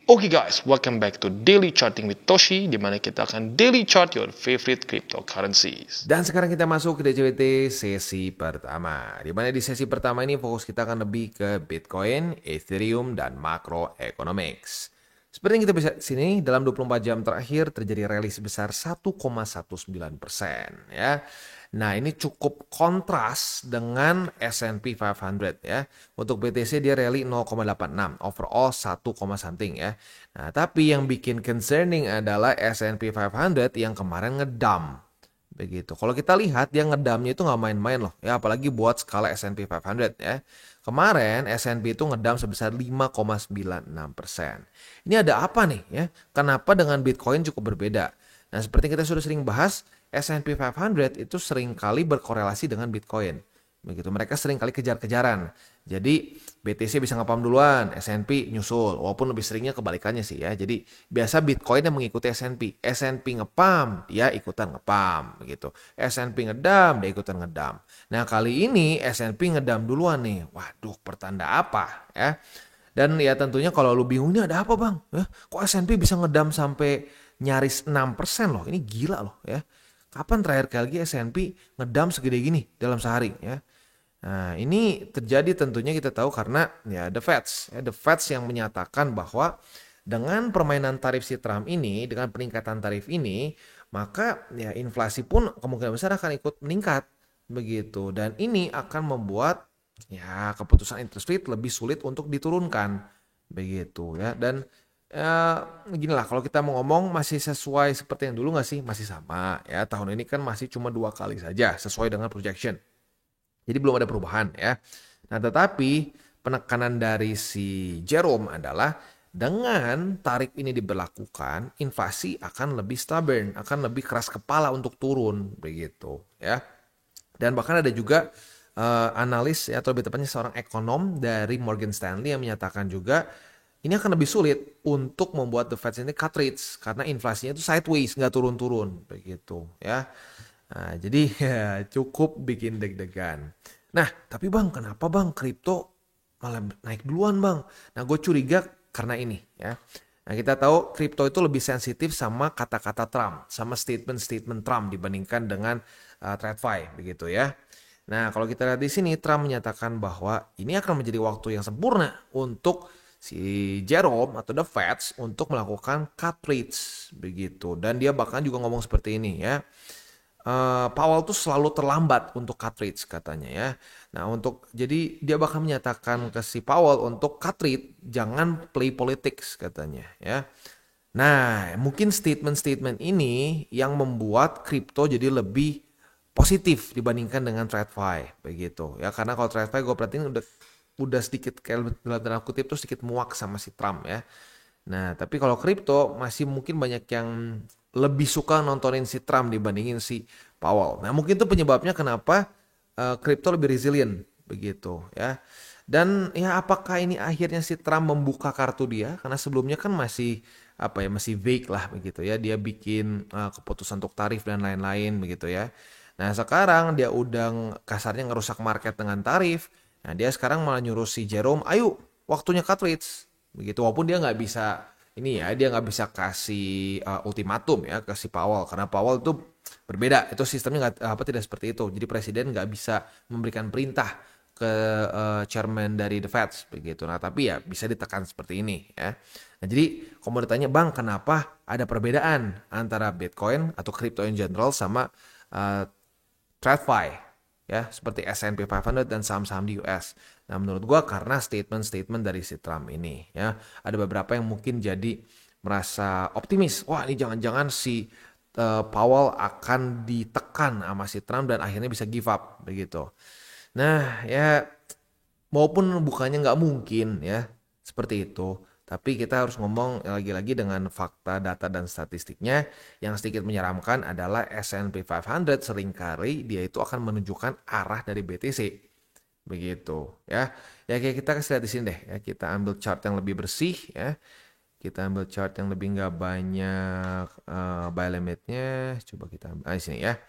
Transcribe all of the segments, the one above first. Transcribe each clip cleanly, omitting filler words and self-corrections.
Oke guys, welcome back to Daily Charting with Toshi, di mana kita akan daily chart your favorite cryptocurrencies. Dan sekarang kita masuk ke DCWT sesi pertama. Di mana di sesi pertama ini fokus kita akan lebih ke Bitcoin, Ethereum, dan macroeconomics. Seperti yang kita bisa di sini, dalam 24 jam terakhir terjadi rally sebesar 1,19% ya. Nah, ini cukup kontras dengan S&P 500 ya. Untuk BTC dia rally 0,86, overall 1, something ya. Nah, tapi yang bikin concerning adalah S&P 500 yang kemarin ngedump. Begitu. Kalau kita lihat dia ngedamnya itu nggak main-main loh ya, apalagi buat skala S&P 500 ya. Kemarin S&P itu ngedam sebesar 5,96%. Ini ada apa nih ya? Kenapa dengan Bitcoin cukup berbeda? Nah, seperti kita sudah sering bahas, S&P 500 itu seringkali berkorelasi dengan Bitcoin. Begitu, mereka seringkali kejar-kejaran. Jadi BTC bisa ngepam duluan, S&P nyusul. Walaupun lebih seringnya kebalikannya sih ya. Jadi biasa Bitcoin yang mengikuti S&P. S&P ngepam, dia ikutan ngepam begitu. S&P ngedam, dia ikutan ngedam. Nah, kali ini S&P ngedam duluan nih. Waduh, pertanda apa ya? Dan ya tentunya kalau lu bingung ini ada apa bang? Kok S&P bisa ngedam sampai nyaris 6% loh? Ini gila loh ya. Kapan terakhir kali S&P ngedam segede gini dalam sehari ya? Nah, ini terjadi tentunya kita tahu karena ya The Feds yang menyatakan bahwa dengan permainan tarif si Trump ini, dengan peningkatan tarif ini, maka ya inflasi pun kemungkinan besar akan ikut meningkat begitu. Dan ini akan membuat ya keputusan interest rate lebih sulit untuk diturunkan begitu ya. Dan gini lah, kalau kita mau ngomong masih sesuai seperti yang dulu nggak sih? Masih sama ya, tahun ini kan masih cuma 2 kali saja sesuai dengan projection. Jadi belum ada perubahan ya. Nah, tetapi penekanan dari si Jerome adalah dengan tarif ini diberlakukan, inflasi akan lebih stubborn, akan lebih keras kepala untuk turun begitu ya. Dan bahkan ada juga analis ya, atau lebih tepatnya seorang ekonom dari Morgan Stanley yang menyatakan juga ini akan lebih sulit untuk membuat the Fed ini cut rates karena inflasinya itu sideways, nggak turun-turun begitu ya. Nah, jadi ya cukup bikin deg-degan. Nah, tapi bang, kenapa bang kripto malah naik duluan bang? Nah, gue curiga karena ini ya. Nah, kita tahu kripto itu lebih sensitif sama kata-kata Trump, sama statement-statement Trump dibandingkan dengan TradFi begitu ya. Nah, kalau kita lihat di sini, Trump menyatakan bahwa ini akan menjadi waktu yang sempurna untuk si Jerome atau the Feds untuk melakukan cut rates begitu. Dan dia bahkan juga ngomong seperti ini ya. Powell tuh selalu terlambat untuk cut rates katanya ya. Nah, jadi dia bahkan menyatakan ke si Powell untuk cut rate, jangan play politics katanya ya. Nah, mungkin statement-statement ini yang membuat kripto jadi lebih positif dibandingkan dengan TradFi begitu ya. Karena kalau TradFi gue perhatiin udah sedikit kayak dalam tanda kutip tuh sedikit muak sama si Trump ya. Nah, tapi kalau kripto masih mungkin banyak yang lebih suka nontonin si Trump dibandingin si Powell. Nah, mungkin itu penyebabnya kenapa kripto lebih resilient begitu ya. Dan ya apakah ini akhirnya si Trump membuka kartu dia? Karena sebelumnya kan masih masih vague lah begitu ya. Dia bikin keputusan untuk tarif dan lain-lain begitu ya. Nah, sekarang dia udah kasarnya ngerusak market dengan tarif. Nah, dia sekarang malah nyuruh si Jerome, ayo waktunya cut rates begitu. Walaupun dia nggak bisa ini ya, dia nggak bisa kasih ultimatum ya ke si Powell karena Powell itu berbeda, itu sistemnya nggak tidak seperti itu. Jadi presiden nggak bisa memberikan perintah ke chairman dari the Fed begitu. Nah, tapi ya bisa ditekan seperti ini ya. Nah, jadi kalau mau ditanya bang, kenapa ada perbedaan antara Bitcoin atau crypto in general sama uh, TradFi ya, seperti S&P 500 dan saham-saham di US. Nah, menurut gua karena statement-statement dari si Trump ini ya, ada beberapa yang mungkin jadi merasa optimis. Wah, ini jangan-jangan si Powell akan ditekan sama si Trump dan akhirnya bisa give up begitu. Nah, ya maupun bukannya nggak mungkin ya seperti itu. Tapi kita harus ngomong lagi-lagi dengan fakta, data, dan statistiknya. Yang sedikit menyeramkan adalah S&P 500 seringkali dia itu akan menunjukkan arah dari BTC. Begitu ya. Ya kayak kita kasih lihat di sini deh ya. Kita ambil chart yang lebih bersih ya. Kita ambil chart yang lebih nggak banyak buy limitnya. Coba kita ambil di sini ya.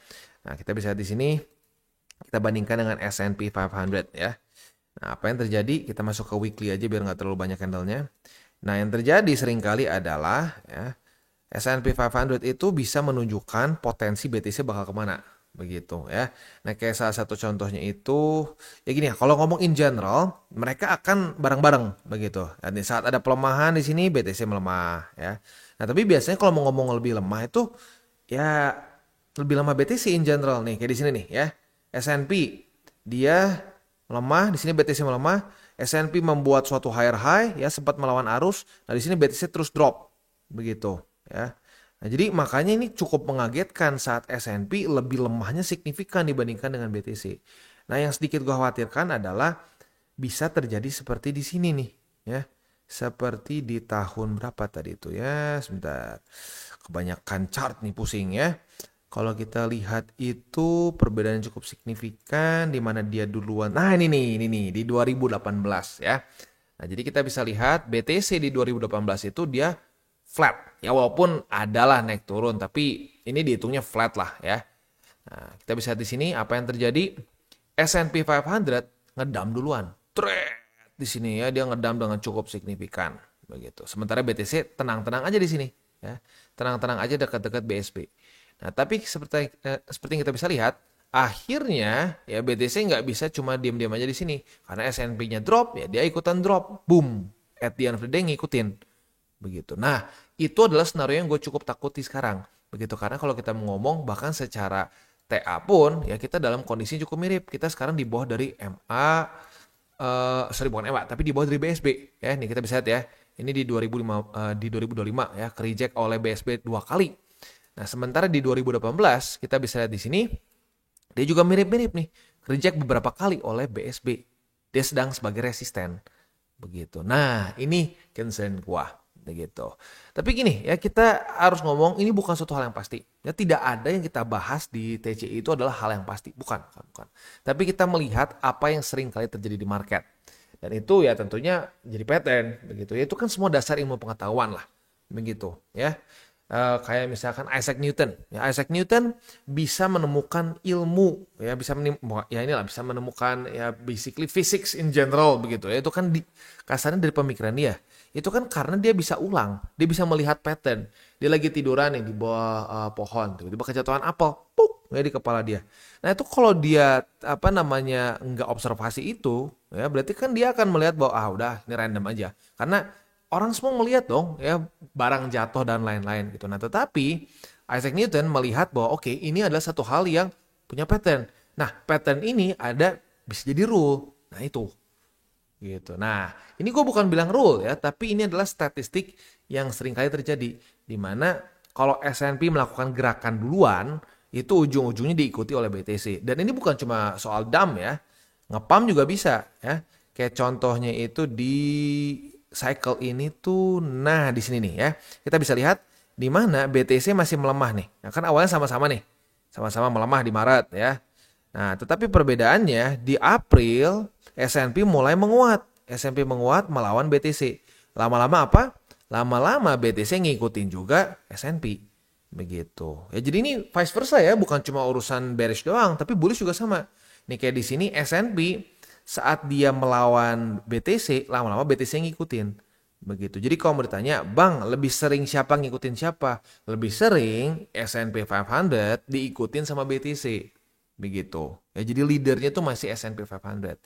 Nah, kita bisa lihat di sini. Kita bandingkan dengan S&P 500 ya. Nah, apa yang terjadi? Kita masuk ke weekly aja biar nggak terlalu banyak candlenya. Nah, yang terjadi seringkali adalah ya, S&P 500 itu bisa menunjukkan potensi BTC bakal kemana, begitu ya. Nah, kayak salah satu contohnya itu, ya gini ya, kalau ngomong in general, mereka akan bareng-bareng, begitu. Dan di saat ada pelemahan di sini, BTC melemah, ya. Nah, tapi biasanya kalau mau ngomong lebih lemah itu, ya lebih lemah BTC in general nih, kayak di sini nih, ya. S&P dia melemah, di sini BTC melemah, S&P membuat suatu higher high, ya sempat melawan arus. Nah, di sini BTC terus drop, begitu. Ya. Nah, jadi makanya ini cukup mengagetkan saat S&P lebih lemahnya signifikan dibandingkan dengan BTC. Nah, yang sedikit gue khawatirkan adalah bisa terjadi seperti di sini nih, ya. Seperti di tahun berapa tadi itu ya? Sebentar. Kebanyakan chart nih pusing ya. Kalau kita lihat itu perbedaan cukup signifikan di mana dia duluan. Nah, ini nih di 2018 ya. Nah, jadi kita bisa lihat BTC di 2018 itu dia flat. Ya walaupun adalah naik turun, tapi ini dihitungnya flat lah ya. Nah, kita bisa lihat di sini apa yang terjadi. S&P 500 ngedam duluan. Di sini ya dia ngedam dengan cukup signifikan begitu. Sementara BTC tenang-tenang aja di sini ya. Tenang-tenang aja dekat-dekat BSP. Nah, tapi seperti yang kita bisa lihat, akhirnya ya BTC nggak bisa cuma diam-diam aja di sini. Karena S&P-nya drop, ya dia ikutan drop. Boom. At the end of the day ngikutin. Begitu. Nah, itu adalah skenario yang gue cukup takuti sekarang. Begitu. Karena kalau kita ngomong bahkan secara TA pun, ya kita dalam kondisi cukup mirip. Kita sekarang di bawah dari MA, bukan MA, tapi di bawah dari BSB. Ya, nih kita bisa lihat ya. Ini di 2025 ya, ke-reject oleh BSB 2 kali. Nah, sementara di 2018 kita bisa lihat di sini dia juga mirip-mirip nih, reject beberapa kali oleh BSB. Dia sedang sebagai resisten. Begitu. Nah, ini concern gua begitu. Tapi gini, ya kita harus ngomong ini bukan suatu hal yang pasti. Ya tidak ada yang kita bahas di TCI itu adalah hal yang pasti, bukan. Tapi kita melihat apa yang sering kali terjadi di market. Dan itu ya tentunya jadi pattern begitu. Ya itu kan semua dasar ilmu pengetahuan lah. Begitu, ya. Kayak misalkan Isaac Newton. Ya, Isaac Newton bisa menemukan ilmu, ya bisa bisa menemukan ya basically physics in general begitu. Ya itu kan kasarnya dari pemikiran dia. Itu kan karena dia bisa ulang, dia bisa melihat pattern. Dia lagi tiduran nih di bawah pohon, tiba-tiba kejatuhan apel, puk, ya di kepala dia. Nah itu kalau dia nggak observasi itu, ya berarti kan dia akan melihat bahwa udah ini random aja. Karena orang semua melihat dong ya barang jatuh dan lain-lain gitu. Nah tetapi Isaac Newton melihat bahwa oke, ini adalah satu hal yang punya pattern. Nah pattern ini bisa jadi rule. Nah itu gitu. Nah ini gue bukan bilang rule ya, tapi ini adalah statistik yang sering kali terjadi. Dimana kalau S&P melakukan gerakan duluan, itu ujung-ujungnya diikuti oleh BTC. Dan ini bukan cuma soal dump ya, ngepam juga bisa ya. Kayak contohnya itu di cycle ini tuh, nah di sini nih ya, kita bisa lihat di mana BTC masih melemah nih. Nah, kan awalnya sama-sama nih, sama-sama melemah di Maret ya. Nah, tetapi perbedaannya di April S&P mulai menguat, S&P menguat melawan BTC. Lama-lama apa? Lama-lama BTC ngikutin juga S&P. Begitu. Ya jadi ini vice versa ya, bukan cuma urusan bearish doang, tapi bullish juga sama. Nih kayak di sini S&P saat dia melawan BTC, lama-lama BTC ngikutin. Begitu. Jadi kalau mau ditanya, Bang, lebih sering siapa ngikutin siapa? Lebih sering S&P 500 diikutin sama BTC. Begitu. Ya jadi leadernya tuh masih S&P 500.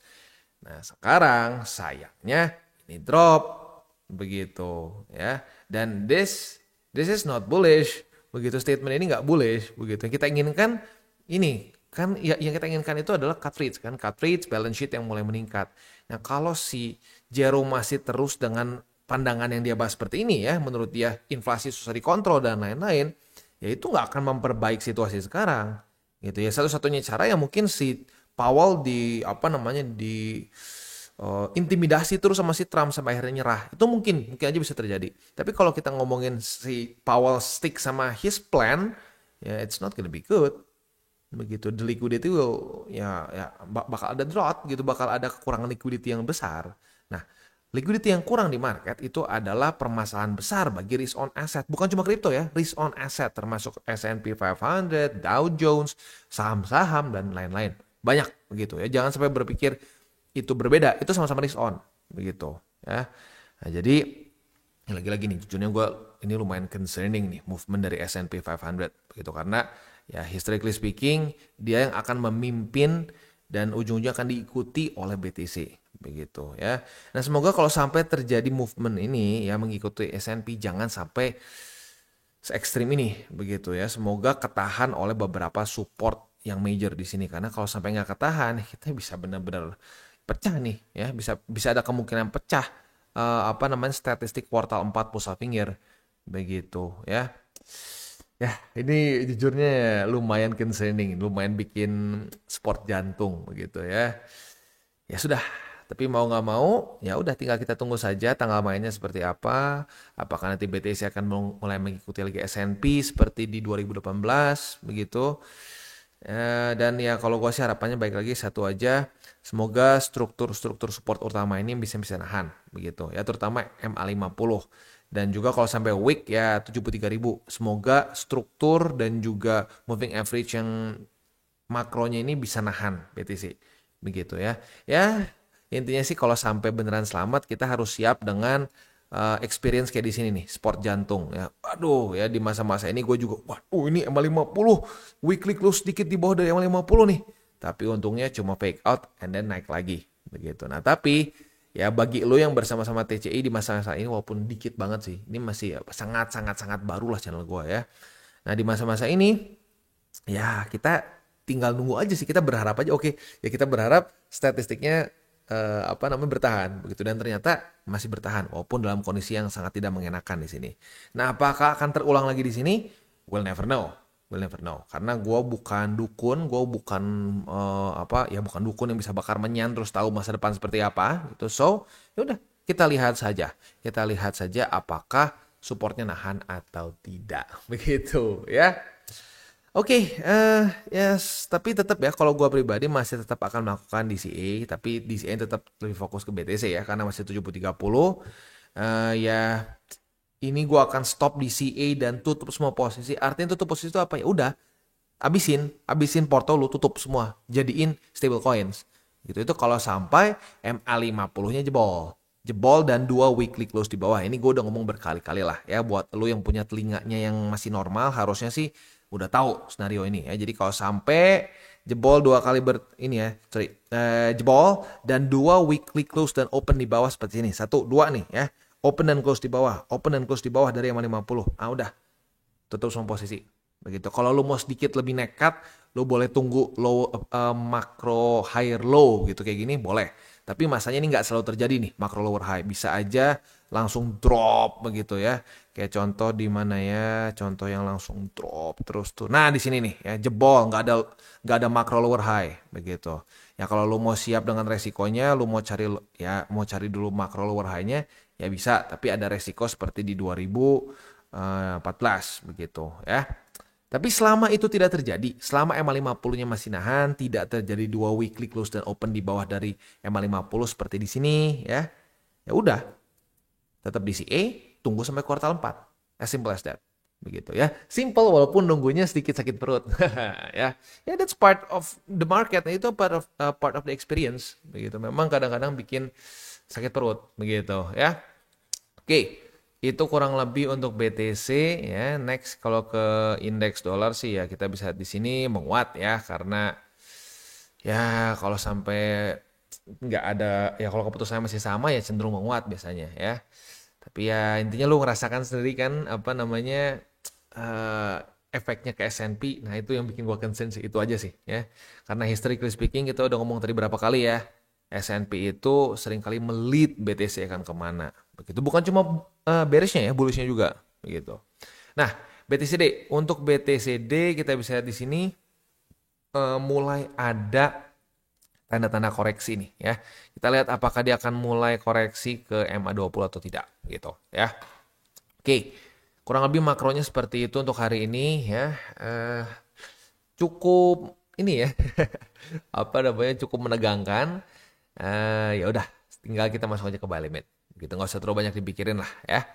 Nah, sekarang sayangnya ini drop. Begitu, ya. Dan this is not bullish. Begitu, statement ini nggak bullish. Begitu. Yang kita inginkan ini kan ya, yang kita inginkan itu adalah cut rates kan, cut rates, balance sheet yang mulai meningkat. Nah kalau si Jerome masih terus dengan pandangan yang dia bahas seperti ini ya, menurut dia inflasi susah dikontrol dan lain-lain, ya itu nggak akan memperbaiki situasi sekarang gitu ya. Satu-satunya cara yang mungkin si Powell intimidasi terus sama si Trump sampai akhirnya nyerah. Itu mungkin aja bisa terjadi. Tapi kalau kita ngomongin si Powell stick sama his plan, ya it's not gonna be good. Begitu, the liquidity bakal ada drought gitu, bakal ada kekurangan liquidity yang besar. Nah, liquidity yang kurang di market itu adalah permasalahan besar bagi risk on asset. Bukan cuma kripto ya, risk on asset termasuk S&P 500, Dow Jones, saham-saham dan lain-lain. Banyak begitu ya. Jangan sampai berpikir itu berbeda, itu sama-sama risk on begitu ya. Nah, jadi Lagi-lagi nih, jujurnya gue ini lumayan concerning nih movement dari S&P 500 begitu, karena ya historically speaking dia yang akan memimpin dan ujung-ujungnya akan diikuti oleh BTC begitu ya. Nah, semoga kalau sampai terjadi movement ini ya mengikuti S&P jangan sampai se ekstrim ini begitu ya. Semoga ketahan oleh beberapa support yang major di sini, karena kalau sampai nggak ketahan kita bisa benar-benar pecah nih ya, bisa bisa ada kemungkinan pecah apa namanya statistik kuartal 4 pulsar finger begitu ya. Ya, ini jujurnya lumayan concerning, lumayan bikin sport jantung begitu ya. Ya sudah, tapi mau nggak mau, ya udah tinggal kita tunggu saja tanggal mainnya seperti apa. Apakah nanti BTC akan mulai mengikuti lagi S&P seperti di 2018 begitu. Dan ya kalau gue sih harapannya baik lagi satu aja, semoga struktur-struktur support utama ini bisa nahan begitu ya, terutama MA50 dan juga kalau sampai week ya 73.000. Semoga struktur dan juga moving average yang makronya ini bisa nahan BTC begitu ya. Ya intinya sih kalau sampai beneran selamat kita harus siap dengan experience kayak di sini nih, sport jantung ya. Aduh ya, di masa-masa ini gue juga waduh ini MA50 weekly close sedikit di bawah dari MA50 nih. Tapi untungnya cuma fake out and then naik lagi begitu. Nah, tapi ya bagi lo yang bersama-sama TCI di masa-masa ini walaupun dikit banget sih. Ini masih sangat baru lah channel gue ya. Nah, di masa-masa ini ya kita tinggal nunggu aja sih, kita berharap aja oke ya, kita berharap statistiknya bertahan begitu, dan ternyata masih bertahan walaupun dalam kondisi yang sangat tidak mengenakan di sini. Nah, apakah akan terulang lagi di sini? We'll never know. Karena gue bukan dukun, gue bukan bukan dukun yang bisa bakar menyan terus tahu masa depan seperti apa gitu. So, ya udah kita lihat saja apakah supportnya nahan atau tidak begitu ya. Oke, yes, tapi tetap ya kalau gue pribadi masih tetap akan melakukan DCA, tapi DCA tetap lebih fokus ke BTC ya, karena masih 70-30. Ya, ini gue akan stop DCA dan tutup semua posisi. Artinya tutup posisi itu apa ya? Udah, habisin porto lu, tutup semua, jadiin stable coins. Gitu itu kalau sampai MA50-nya jebol dan 2 weekly close di bawah. Ini gue udah ngomong berkali-kali lah ya, buat lu yang punya telinganya yang masih normal harusnya sih udah tahu skenario ini ya. Jadi kalau sampai jebol 2 kali jebol dan 2 weekly close dan open di bawah seperti ini. 1, 2 nih ya. Open dan close di bawah dari yang 50. Ah udah. Tutup semua posisi. Begitu. Kalau lu mau sedikit lebih nekat, lu boleh tunggu low macro higher low gitu kayak gini boleh. Tapi masanya ini nggak selalu terjadi nih macro lower high. Bisa aja langsung drop begitu ya. Kayak contoh di mana ya? Contoh yang langsung drop terus tuh. Nah, di sini nih ya, jebol nggak ada macro lower high begitu. Ya kalau lu mau siap dengan resikonya, lu mau cari dulu macro lower high-nya ya bisa, tapi ada resiko seperti di 2014 begitu ya. Tapi selama itu tidak terjadi, selama MA50-nya masih nahan, tidak terjadi 2 weekly close dan open di bawah dari MA50 seperti di sini ya. Ya udah, tetap DCA, tunggu sampai kuartal 4. As simple as that. Begitu ya. Simple walaupun nunggunya sedikit sakit perut. Ya. Ya, that's part of the market. Itu part of the experience. Begitu. Memang kadang-kadang bikin sakit perut begitu ya. Oke. Itu kurang lebih untuk BTC ya. Next kalau ke indeks dolar sih ya kita bisa di sini menguat ya, karena ya kalau sampai nggak ada ya, kalau keputusannya masih sama ya cenderung menguat biasanya ya. Tapi ya intinya lu ngerasakan sendiri kan efeknya ke S&P. Nah, itu yang bikin gua concern sih, itu aja sih ya. Karena historically speaking kita udah ngomong tadi berapa kali ya. S&P itu seringkali melit BTC akan kemana. Begitu. Bukan cuma bearishnya ya, bullishnya juga. Begitu. Nah, BTCD. Untuk BTCD kita bisa lihat di sini mulai ada tanda-tanda koreksi nih ya. Kita lihat apakah dia akan mulai koreksi ke MA20 atau tidak. Gitu ya. Oke. Kurang lebih makronya seperti itu untuk hari ini ya. Cukup ini ya. Cukup menegangkan. Ya udah, tinggal kita masuk aja ke buy limit. Gitu, nggak usah terlalu banyak dipikirin lah ya.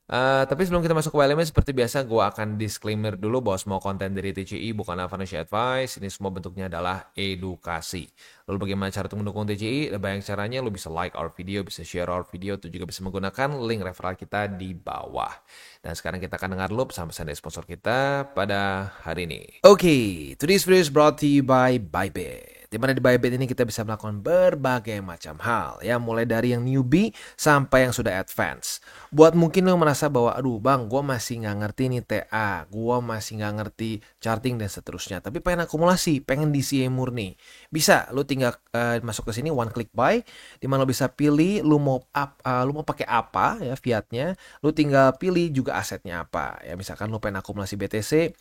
Tapi sebelum kita masuk ke elemen, seperti biasa gue akan disclaimer dulu bahwa semua konten dari TCI bukanlah financial advice. Ini semua bentuknya adalah edukasi. Lalu bagaimana cara untuk mendukung TCI? Ada banyak caranya. Lo bisa like our video, bisa share our video, itu juga bisa menggunakan link referral kita di bawah. Dan sekarang kita akan dengar dulu pesan-pesan dari sponsor kita pada hari ini. Oke, today's video is brought to you by Bybit. Di mana di Bybit ini kita bisa melakukan berbagai macam hal, ya, mulai dari yang newbie sampai yang sudah advance. Buat mungkin lo merasa bahwa, aduh bang, gue masih nggak ngerti nih TA, gue masih nggak ngerti charting dan seterusnya, tapi pengen akumulasi, pengen DCA murni. Bisa, lo tinggal masuk ke sini one click buy, di mana lo bisa pilih lo mau pakai apa ya fiatnya, lo tinggal pilih juga asetnya apa. Ya misalkan lo pengen akumulasi BTC.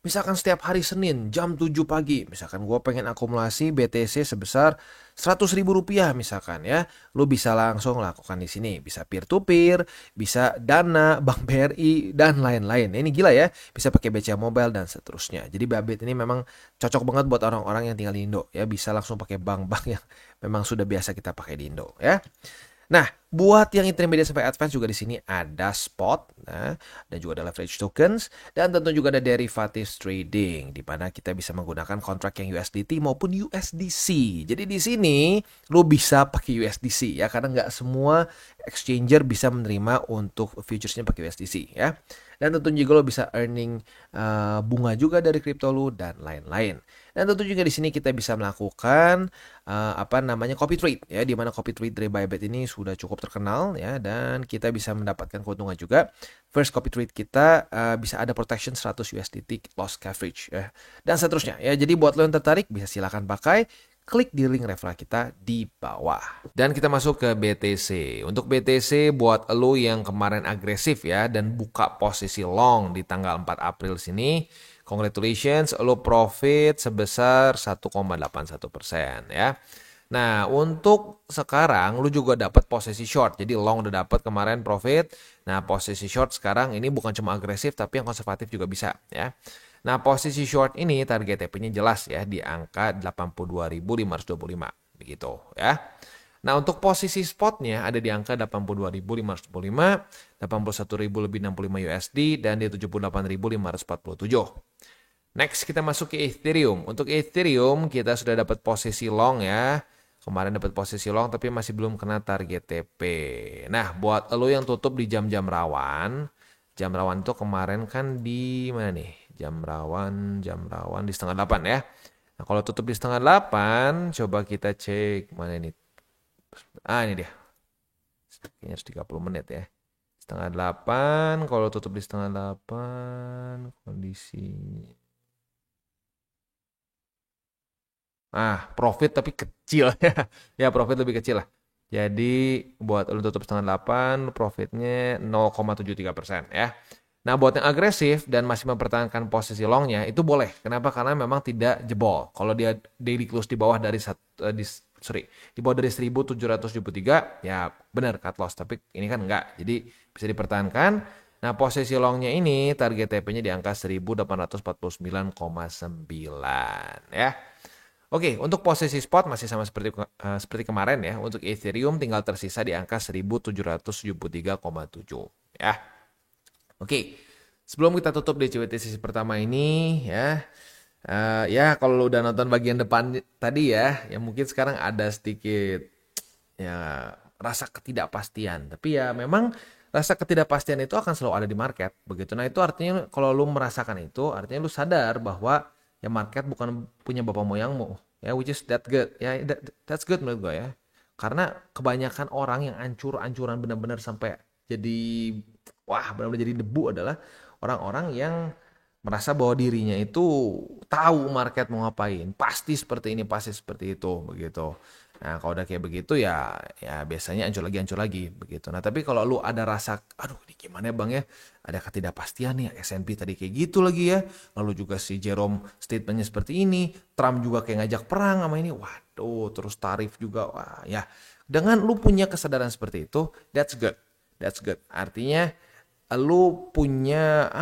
Misalkan setiap hari Senin jam 7 pagi, misalkan gue pengen akumulasi BTC sebesar 100.000 rupiah misalkan ya, lu bisa langsung lakukan di sini, bisa peer to peer, bisa Dana, Bank BRI dan lain-lain. Ini gila ya, bisa pakai BCA Mobile dan seterusnya. Jadi Bybit ini memang cocok banget buat orang-orang yang tinggal di Indo ya, bisa langsung pakai bank-bank yang memang sudah biasa kita pakai di Indo ya. Nah, buat yang intermediate sampai advance juga di sini ada spot, nah, dan juga ada leverage tokens, dan tentu juga ada derivatives trading, di mana kita bisa menggunakan kontrak yang USDT maupun USDC. Jadi di sini lo bisa pakai USDC ya, karena nggak semua exchanger bisa menerima untuk futuresnya pakai USDC ya. Dan tentu juga lo bisa earning bunga juga dari kripto lo dan lain-lain. Dan tentu juga di sini kita bisa melakukan copy trade ya, di mana copy trade dari Bybit ini sudah cukup terkenal ya, dan kita bisa mendapatkan keuntungan juga. First copy trade kita bisa ada protection 100 USDT loss coverage ya, dan seterusnya ya. Jadi buat lo yang tertarik bisa silakan pakai, klik di link referral kita di bawah. Dan kita masuk ke BTC. Untuk BTC buat lo yang kemarin agresif ya dan buka posisi long di tanggal 4 April sini, congratulations, lo profit sebesar 1,81% ya. Nah, untuk sekarang lu juga dapat posisi short. Jadi long udah dapat kemarin profit. Nah, posisi short sekarang ini bukan cuma agresif tapi yang konservatif juga bisa ya. Nah, posisi short ini target TP-nya jelas ya di angka 82.525 begitu ya. Nah, untuk posisi spotnya ada di angka 82.525, 81.000 lebih 65 USD, dan di 78.547. Next kita masuk ke Ethereum. Untuk Ethereum kita sudah dapat posisi long ya. Kemarin dapat posisi long tapi masih belum kena target TP. Nah, buat lo yang tutup di jam-jam rawan itu kemarin kan di mana nih? Jam rawan di 7:30 ya. Nah, kalau tutup di 7:30, coba kita cek mana ini. Ini dia. Kayaknya harus 30 menit ya. 7:30, kalau tutup di 7:30, kondisinya. Profit tapi kecil ya. Ya, profit lebih kecil lah. Jadi buat lu tutup 7:30, profitnya 0,73% ya. Nah, buat yang agresif dan masih mempertahankan posisi longnya itu boleh. Kenapa? Karena memang tidak jebol. Kalau dia daily close di bawah dari di bawah dari 1.773 ya benar cut loss. Tapi ini kan enggak. Jadi bisa dipertahankan. Nah, posisi longnya ini target TP-nya di angka 1.849,9 ya. Oke, untuk posisi spot masih sama seperti kemarin ya. Untuk Ethereum tinggal tersisa di angka 1.773,7 ya. Oke, sebelum kita tutup DCWT sesi pertama ini ya. Ya kalau lo udah nonton bagian depan tadi ya mungkin sekarang ada sedikit ya rasa ketidakpastian. Tapi ya memang rasa ketidakpastian itu akan selalu ada di market begitu. Nah, itu artinya kalau lu merasakan itu artinya lu sadar bahwa ya market bukan punya bapak moyangmu ya, which is that good ya, that's good menurut gue ya, karena kebanyakan orang yang ancur-ancuran benar-benar sampai jadi benar-benar jadi debu adalah orang-orang yang merasa bahwa dirinya itu tahu market mau ngapain, pasti seperti ini, pasti seperti itu begitu. Nah, kalau udah kayak begitu ya biasanya hancur lagi begitu. Nah, tapi kalau lu ada rasa, aduh ini gimana ya bang ya, ada ketidakpastian nih, S&P tadi kayak gitu lagi ya, lalu juga si Jerome statementnya seperti ini, Trump juga kayak ngajak perang sama ini, waduh, terus tarif juga, wah ya. Dengan lu punya kesadaran seperti itu, that's good. Artinya lu punya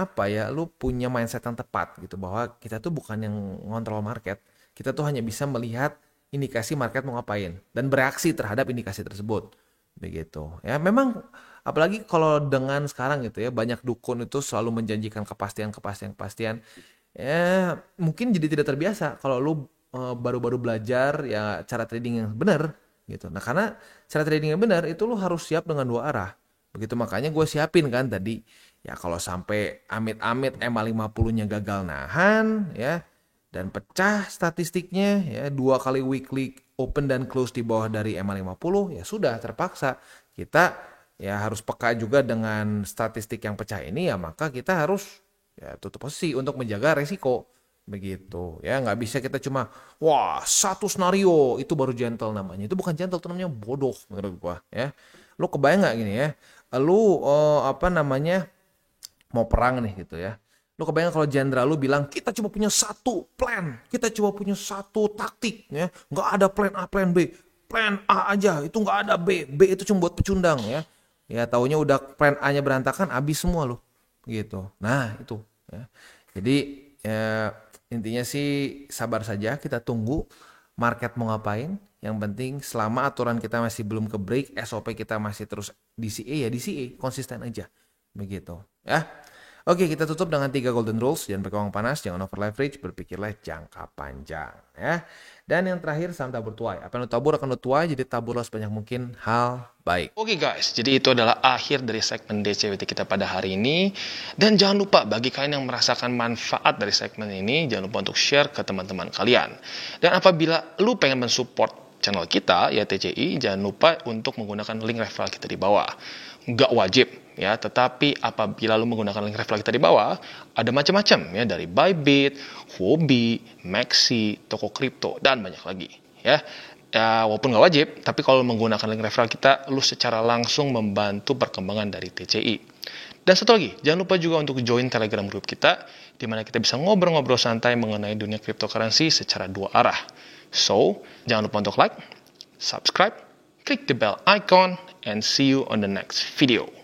lu punya mindset yang tepat gitu, bahwa kita tuh bukan yang ngontrol market, kita tuh hanya bisa melihat indikasi market mau ngapain dan bereaksi terhadap indikasi tersebut begitu ya. Memang Apalagi kalau dengan sekarang gitu ya, banyak dukun itu selalu menjanjikan kepastian. Ya, mungkin jadi tidak terbiasa kalau lu baru-baru belajar ya cara trading yang benar gitu. Nah, karena cara trading yang benar itu lu harus siap dengan dua arah. Begitu makanya gue siapin kan tadi. Ya kalau sampai amit-amit MA50-nya gagal nahan ya dan pecah statistiknya ya 2 kali weekly open dan close di bawah dari MA50 ya sudah terpaksa kita ya harus peka juga dengan statistik yang pecah ini ya maka kita harus ya tutup posisi untuk menjaga resiko begitu ya nggak bisa kita cuma wah satu skenario itu baru gentle namanya itu bukan gentle itu namanya bodoh menurut gua ya lu kebayang nggak gini ya lu apa namanya mau perang nih gitu ya. Lu kebayang kalau jenderal lu bilang kita cuma punya satu plan, kita cuma punya satu taktik ya, nggak ada plan A, plan B, plan A aja itu nggak ada B, B itu cuma buat pecundang ya. Ya taunya udah plan A-nya berantakan, habis semua lu gitu. Nah itu ya. Jadi ya, intinya sih sabar saja, kita tunggu market mau ngapain. Yang penting selama aturan kita masih belum ke break, SOP kita masih terus DCA ya DCA, konsisten aja. Begitu ya. Oke, kita tutup dengan 3 golden rules. Jangan pakai uang panas, jangan over leverage, berpikirlah jangka panjang ya. Dan yang terakhir saham tabur tuai. Apa yang lu tabur akan lu tuai, jadi taburlah sebanyak mungkin hal baik. Oke guys, jadi itu adalah akhir dari segmen DCWT kita pada hari ini. Dan jangan lupa bagi kalian yang merasakan manfaat dari segmen ini, jangan lupa untuk share ke teman-teman kalian. Dan apabila lu pengen mensupport channel kita, ya TCI, jangan lupa untuk menggunakan link referral kita di bawah. Nggak wajib ya, tetapi apabila lu menggunakan link referral kita di bawah, ada macam-macam ya, dari Bybit, Huobi, Maxi, toko kripto, dan banyak lagi ya. Ya, walaupun nggak wajib, tapi kalau menggunakan link referral kita, lu secara langsung membantu perkembangan dari TCI. Dan satu lagi, jangan lupa juga untuk join Telegram group kita, di mana kita bisa ngobrol-ngobrol santai mengenai dunia cryptocurrency secara dua arah. So, jangan lupa untuk like, subscribe, click the bell icon, and see you on the next video.